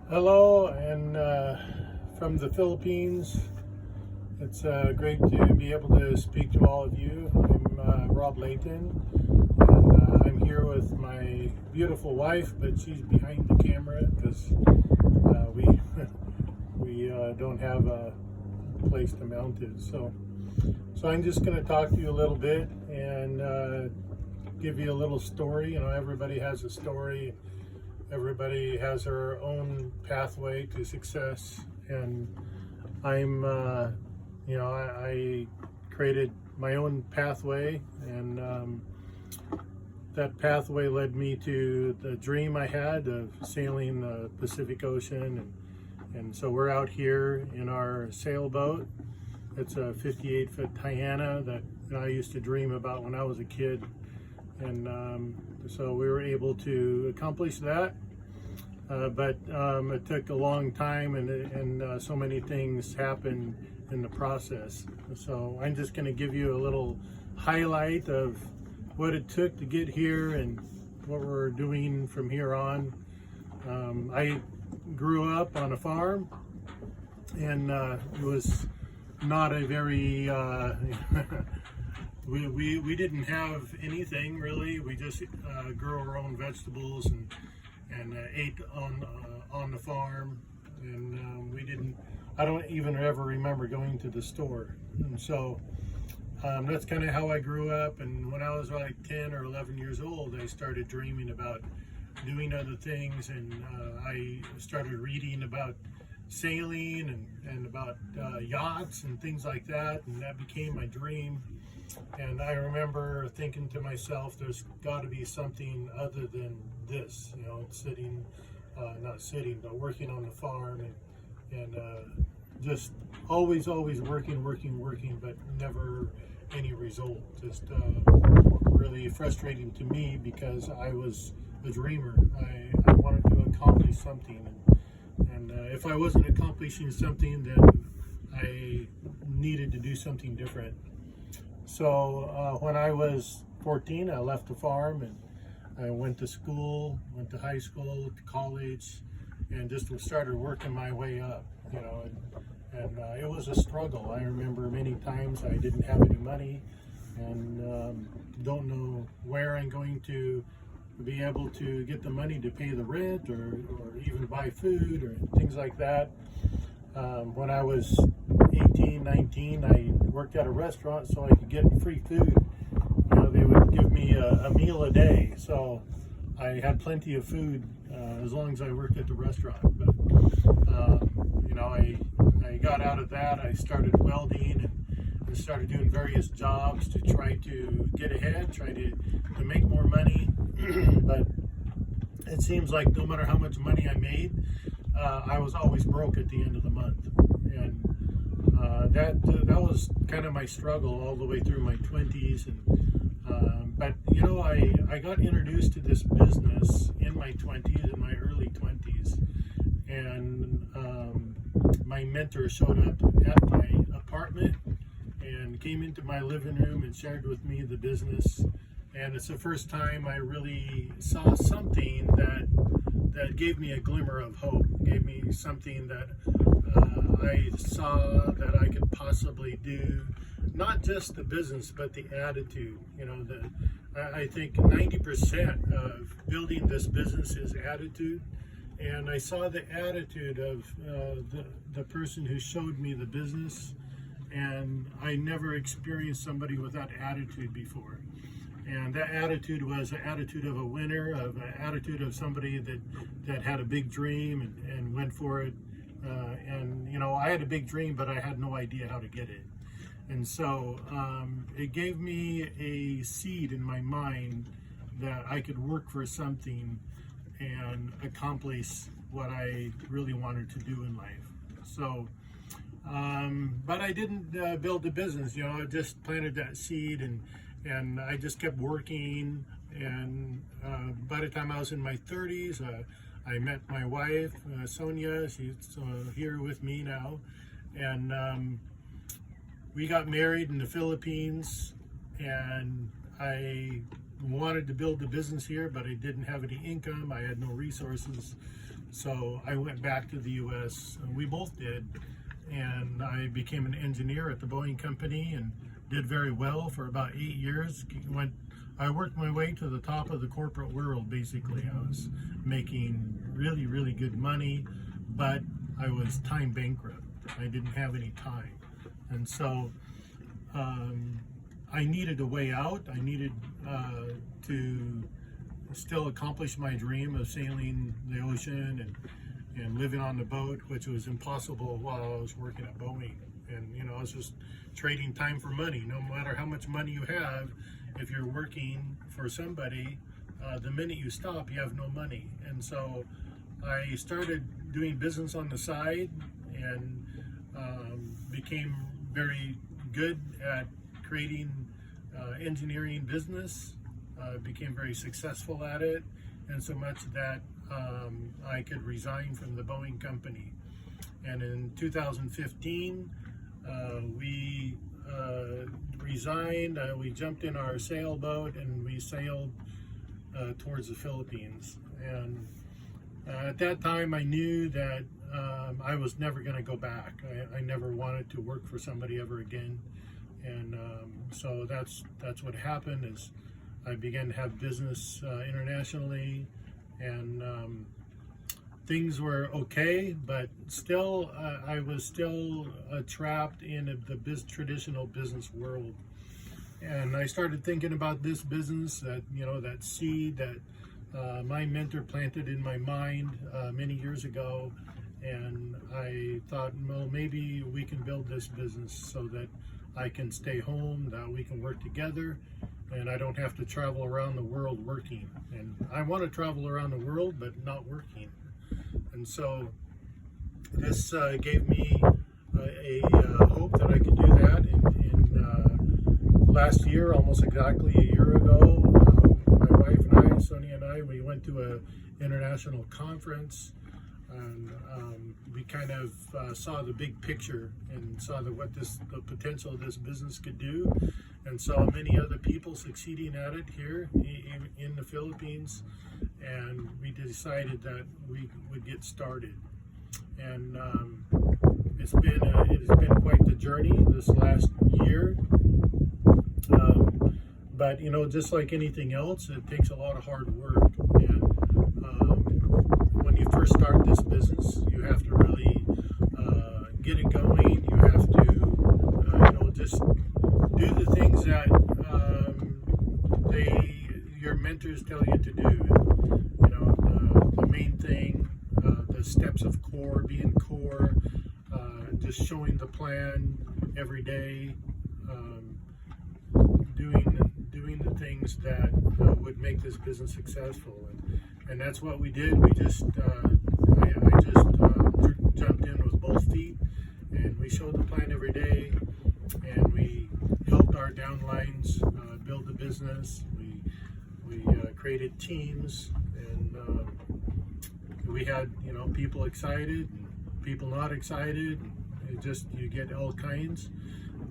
Hello, and from the Philippines. It's great to be able to speak to all of you. I'm Rob Leighton, and I'm here with my beautiful wife, but she's behind the camera because we we don't have a place to mount it. So I'm just going to talk to you a little bit and give you a little story. Everybody has a story. Everybody has their own pathway to success, and I created my own pathway, and that pathway led me to the dream I had of sailing the Pacific Ocean, and so we're out here in our sailboat. It's a 58-foot Diana that I used to dream about when I was a kid, and so we were able to accomplish that. But it took a long time, and so many things happened in the process. So I'm just going to give you a little highlight of what it took to get here and what we're doing from here on. I grew up on a farm, and it was not a very we didn't have anything really. We just grew our own vegetables and ate on the farm, and we didn't. I don't even ever remember going to the store, and so that's kind of how I grew up. And when I was like 10 or 11 years old, I started dreaming about doing other things, and I started reading about sailing and about yachts and things like that, and that became my dream. And I remember thinking to myself, there's got to be something other than this, but working on the farm, and just always working, but never any result. Just really frustrating to me because I was a dreamer. I wanted to accomplish something, and if I wasn't accomplishing something, then I needed to do something different. So when I was 14, I left the farm and I went to school, went to high school, to college, and just started working my way up, and it was a struggle. I remember many times I didn't have any money, and don't know where I'm going to be able to get the money to pay the rent or even buy food or things like that. When I was 18, 19, I worked at a restaurant so I could get free food. They would give me a meal a day, so I had plenty of food as long as I worked at the restaurant. But I got out of that. I started welding and started doing various jobs to try to get ahead, try to make more money. But it seems like no matter how much money I made, I was always broke at the end of the month, and that was kind of my struggle all the way through my 20s. But I got introduced to this business in my 20s, in my early 20s, and my mentor showed up at my apartment and came into my living room and shared with me the business. And it's the first time I really saw something that gave me a glimmer of hope, gave me something that I saw that I could possibly do, not just the business, but the attitude. I think 90% of building this business is attitude. And I saw the attitude of the person who showed me the business, and I never experienced somebody with that attitude before. And that attitude was an attitude of a winner, of an attitude of somebody that had a big dream and went for it. I had a big dream, but I had no idea how to get it. And so it gave me a seed in my mind that I could work for something and accomplish what I really wanted to do in life. So, but I didn't build a business, I just planted that seed, and I just kept working. And by the time I was in my 30s, I met my wife, Sonia. She's here with me now. And we got married in the Philippines, and I wanted to build a business here, but I didn't have any income. I had no resources. So I went back to the U.S., and we both did, and I became an engineer at the Boeing company and did very well for about 8 years. I worked my way to the top of the corporate world, basically. I was making really, really good money, but I was time bankrupt. I didn't have any time. And so I needed a way out. I needed to still accomplish my dream of sailing the ocean and living on the boat, which was impossible while I was working at Boeing. And, I was just trading time for money. No matter how much money you have, if you're working for somebody, the minute you stop, you have no money. And so I started doing business on the side and became very good at creating engineering business, became very successful at it, and so much that I could resign from the Boeing company. And in 2015, we resigned, we jumped in our sailboat and we sailed towards the Philippines. And at that time I knew that I was never going to go back. I never wanted to work for somebody ever again. And so that's what happened. Is I began to have business internationally, and things were okay, but still I was still trapped in the traditional business world. And I started thinking about this business, that seed that my mentor planted in my mind many years ago. And I thought, well, maybe we can build this business so that I can stay home, that we can work together, and I don't have to travel around the world working. And I want to travel around the world, but not working. And so this gave me a hope that I could do that. In last year, almost exactly a year ago, my wife and I, Sonia and I, we went to an international conference. And we kind of saw the big picture and saw the potential of this business could do, and saw many other people succeeding at it here in the Philippines. And we decided that we would get started. And it has been quite the journey this last year. But just like anything else, it takes a lot of hard work. And when you first start this business, you have to really get it going. You have to, just do the things that your mentors tell you to do. The main thing, the steps of core, being core, just showing the plan every day, doing the things that would make this business successful. And that's what we did. We just, I just jumped in with both feet, and we showed the plan every day, and we helped our downlines build the business. We created teams, and we had people excited and people not excited. You get all kinds.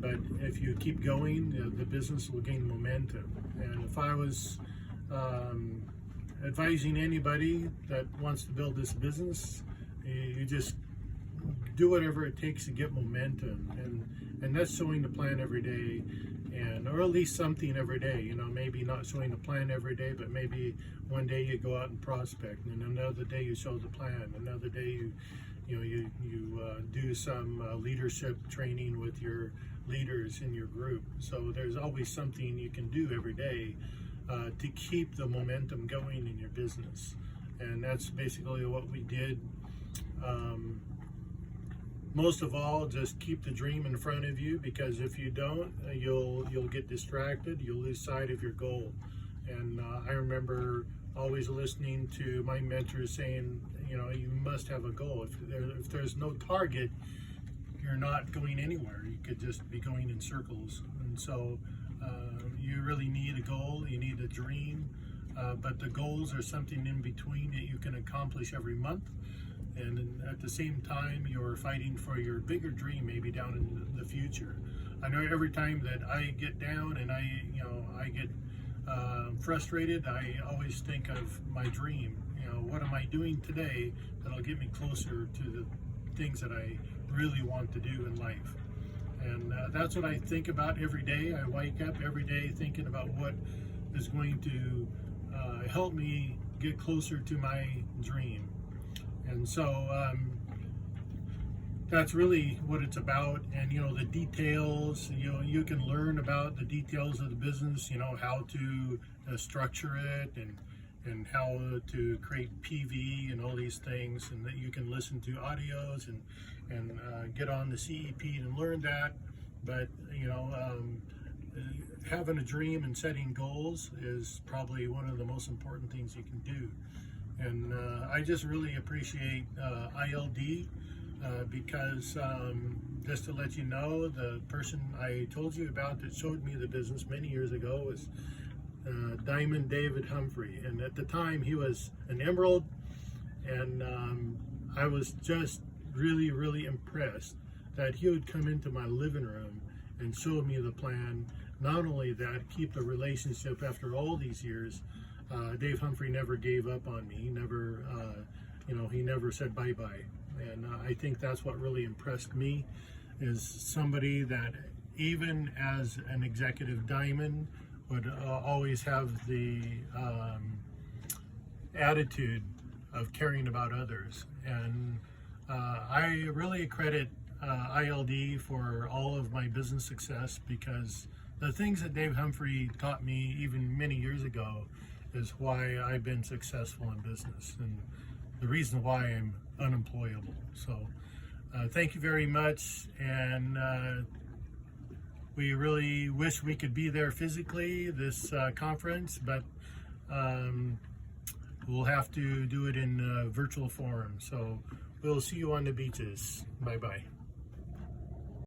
But if you keep going, the business will gain momentum. And if I was advising anybody that wants to build this business, you just do whatever it takes to get momentum, and that's showing the plan every day, or at least something every day. Maybe not showing the plan every day, but maybe one day you go out and prospect, and another day you show the plan, another day you do some leadership training with your leaders in your group. So there's always something you can do every day to keep the momentum going in your business. And that's basically what we did. Most of all, just keep the dream in front of you, because if you don't, you'll get distracted, you'll lose sight of your goal. And I remember always listening to my mentors saying, you must have a goal. If there's no target, you're not going anywhere. You could just be going in circles. And so you really need a goal, you need a dream, but the goals are something in between that you can accomplish every month. And at the same time, you're fighting for your bigger dream, maybe down in the future. I know every time that I get down and I get frustrated, I always think of my dream. You know, what am I doing today that'll get me closer to the things that I really want to do in life? And that's what I think about every day. I wake up every day thinking about what is going to help me get closer to my dream. And so that's really what it's about. And you know, the details, you can learn about the details of the business, how to structure it, and how to create PV and all these things, and that you can listen to audios and get on the CEP and learn that. But having a dream and setting goals is probably one of the most important things you can do. And I just really appreciate ILD because just to let you know, the person I told you about that showed me the business many years ago was Diamond David Humphrey, and at the time he was an emerald, and I was just really impressed that he would come into my living room and show me the plan. Not only that, keep the relationship after all these years. Dave Humphrey never gave up on me. He never, he never said bye-bye. And I think that's what really impressed me, is somebody that even as an executive diamond would always have the attitude of caring about others. And I really credit ILD for all of my business success, because the things that Dave Humphrey taught me even many years ago is why I've been successful in business, and the reason why I'm unemployable. So thank you very much, and we really wish we could be there physically, this conference, but we'll have to do it in virtual form. So we'll see you on the beaches. Bye-bye.